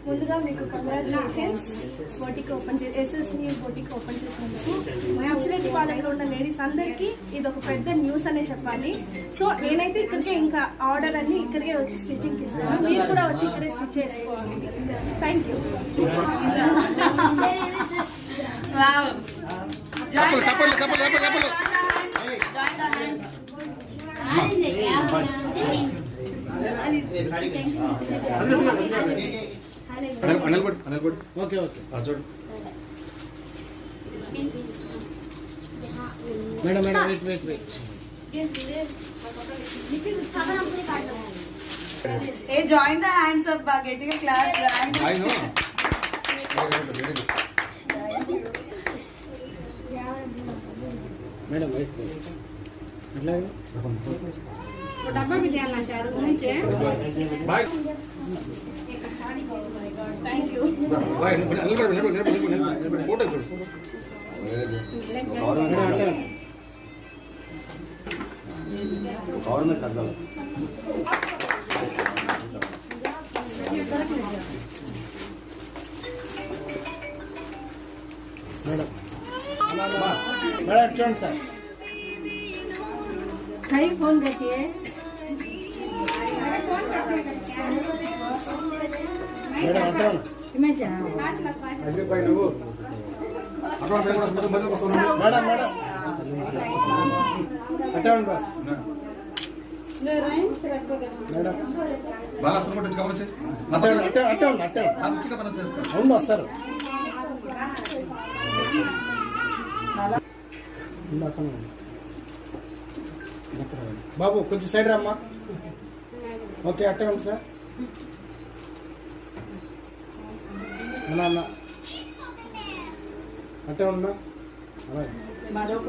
ముందుగా మీకు congratulations. Boutique open SS new boutique open చేసినందుకు ముచ్చిరెడ్డిపాలెంలో ఉన్న లేడీస్ అందరికీ ఇది ఒక పెద్ద న్యూస్ అనే చెప్పాలి. సో నేనైతే ఇక్కడికే ఇంకా ఆర్డర్ అన్ని ఇక్కడికే వచ్చి స్టిచ్చింగ్కి ఇస్తాను. మీరు కూడా వచ్చి ఇక్కడే స్టిచ్ చేసుకోవాలి. Thank you. Okay okay madam madam wait wait wait Hey, join the hands up by getting a class. I know. Madam wait wait అట్లా డబ్బా పెట్టాలంటారు నుంచే Bye. Thank you. Bye. నిలబడి ఫోటో చూడు. గవర్నమెంట్ అర్థం. మేడం మేడం చూడండి sir कहीं phone करिए మేడం అట్లా मैं जा ऐसे भाई నువ్వు అక్కడ కూడా మధ్యలో వస్తాను. మేడం మేడం అట్లా బస్ మేడం బాగా సపోర్ట్ కావచ్చు. అట్లా అట్లా అట్లా అట్లా మంచిగా పని చేస్తా. అవును వస్తారు బాబు కొంచెం సైడ్ రమ్మా. ఓకే అట్టే ఉంది సార్. అన్నా అన్న అట్టే ఉన్నా అలాగే Madam,